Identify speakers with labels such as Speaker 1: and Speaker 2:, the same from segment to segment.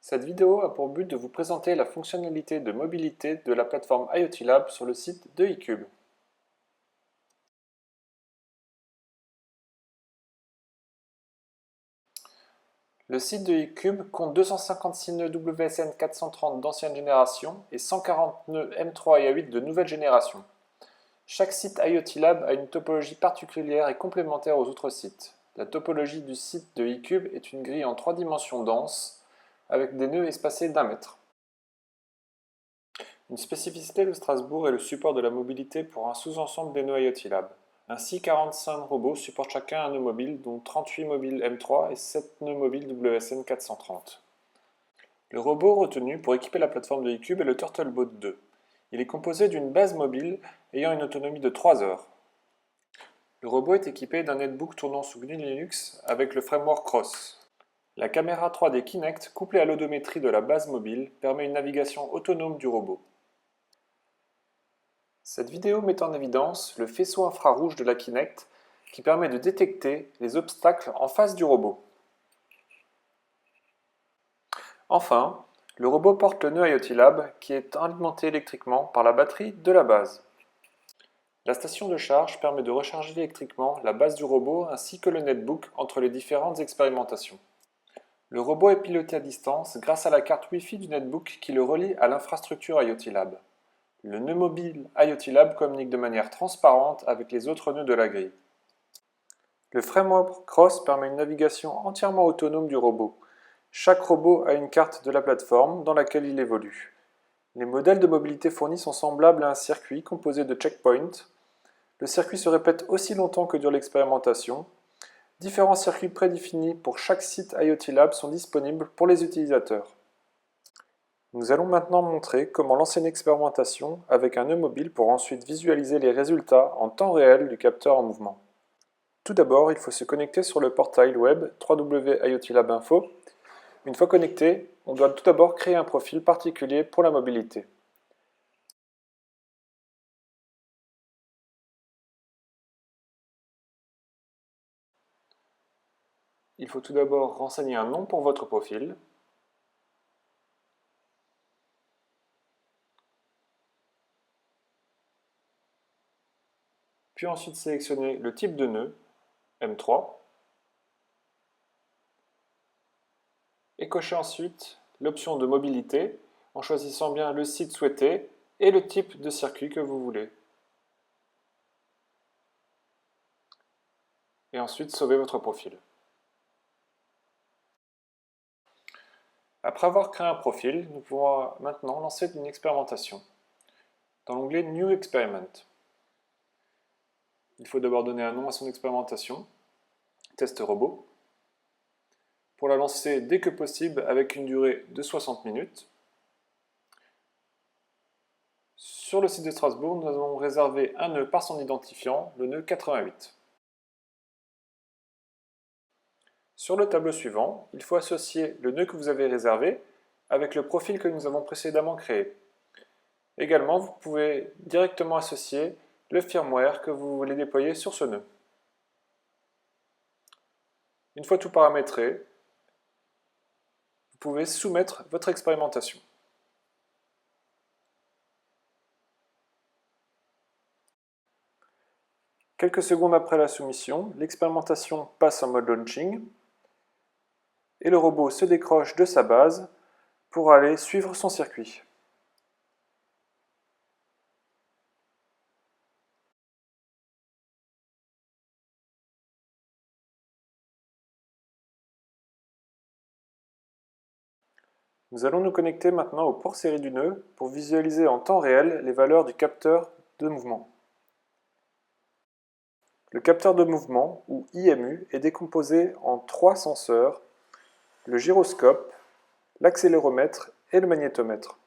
Speaker 1: Cette vidéo a pour but de vous présenter la fonctionnalité de mobilité de la plateforme IoT Lab sur le site de eCube. Le site de eCube compte 256 nœuds WSN 430 d'ancienne génération et 140 nœuds M3 et A8 de nouvelle génération. Chaque site IoT Lab a une topologie particulière et complémentaire aux autres sites. La topologie du site de eCube est une grille en 3 dimensions dense, avec des nœuds espacés d'1 mètre. Une spécificité de Strasbourg est le support de la mobilité pour un sous-ensemble des nœuds IoT Lab. Ainsi, 45 robots supportent chacun un nœud mobile, dont 38 mobiles M3 et 7 nœuds mobiles WSN 430. Le robot retenu pour équiper la plateforme de eCube est le Turtlebot 2. Il est composé d'une base mobile ayant une autonomie de 3 heures. Le robot est équipé d'un netbook tournant sous GNU Linux avec le framework Cross. La caméra 3D Kinect, couplée à l'odométrie de la base mobile, permet une navigation autonome du robot. Cette vidéo met en évidence le faisceau infrarouge de la Kinect qui permet de détecter les obstacles en face du robot. Enfin, le robot porte le nœud IoT Lab qui est alimenté électriquement par la batterie de la base. La station de charge permet de recharger électriquement la base du robot ainsi que le netbook entre les différentes expérimentations. Le robot est piloté à distance grâce à la carte Wi-Fi du netbook qui le relie à l'infrastructure IoT Lab. Le nœud mobile IoT Lab communique de manière transparente avec les autres nœuds de la grille. Le framework Cross permet une navigation entièrement autonome du robot. Chaque robot a une carte de la plateforme dans laquelle il évolue. Les modèles de mobilité fournis sont semblables à un circuit composé de checkpoints. Le circuit se répète aussi longtemps que dure l'expérimentation. Différents circuits prédéfinis pour chaque site IoT Lab sont disponibles pour les utilisateurs. Nous allons maintenant montrer comment lancer une expérimentation avec un nœud mobile pour ensuite visualiser les résultats en temps réel du capteur en mouvement. Tout d'abord, il faut se connecter sur le portail web www.iotlab.info. Une fois connecté, on doit tout d'abord créer un profil particulier pour la mobilité. Il faut tout d'abord renseigner un nom pour votre profil. Puis ensuite sélectionner le type de nœud, M3. Et cocher ensuite l'option de mobilité en choisissant bien le site souhaité et le type de circuit que vous voulez. Et ensuite sauver votre profil. Après avoir créé un profil, nous pouvons maintenant lancer une expérimentation. Dans l'onglet New Experiment, il faut d'abord donner un nom à son expérimentation, test robot, pour la lancer dès que possible avec une durée de 60 minutes. Sur le site de Strasbourg, nous avons réservé un nœud par son identifiant, le nœud 88. Sur le tableau suivant, il faut associer le nœud que vous avez réservé avec le profil que nous avons précédemment créé. Également, vous pouvez directement associer le firmware que vous voulez déployer sur ce nœud. Une fois tout paramétré, vous pouvez soumettre votre expérimentation. Quelques secondes après la soumission, l'expérimentation passe en mode launching et le robot se décroche de sa base pour aller suivre son circuit. Nous allons nous connecter maintenant au port série du nœud pour visualiser en temps réel les valeurs du capteur de mouvement. Le capteur de mouvement, ou IMU, est décomposé en 3 senseurs, le gyroscope, l'accéléromètre et le magnétomètre.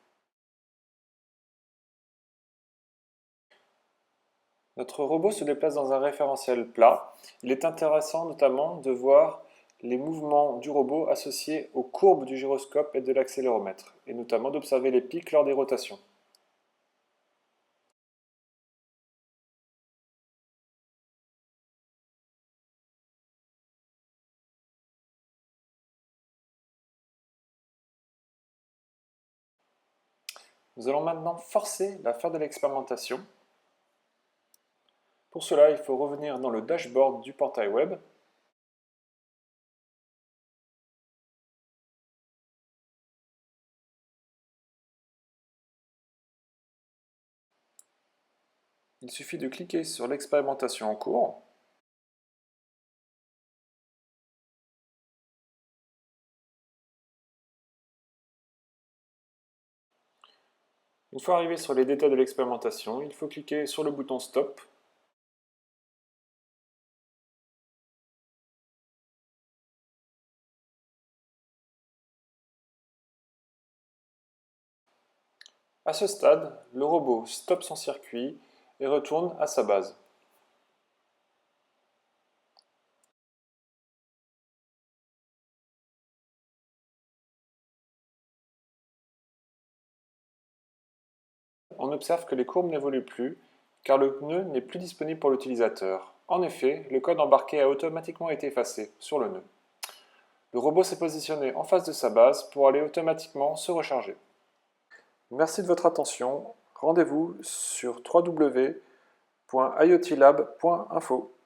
Speaker 1: Notre robot se déplace dans un référentiel plat. Il est intéressant notamment de voir les mouvements du robot associés aux courbes du gyroscope et de l'accéléromètre, et notamment d'observer les pics lors des rotations. Nous allons maintenant forcer la fin de l'expérimentation. Pour cela, il faut revenir dans le dashboard du portail web. Il suffit de cliquer sur l'expérimentation en cours. Une fois arrivé sur les détails de l'expérimentation, il faut cliquer sur le bouton Stop. À ce stade, le robot stoppe son circuit et retourne à sa base. On observe que les courbes n'évoluent plus, car le nœud n'est plus disponible pour l'utilisateur. En effet, le code embarqué a automatiquement été effacé sur le nœud. Le robot s'est positionné en face de sa base pour aller automatiquement se recharger. Merci de votre attention. Rendez-vous sur www.iotlab.info.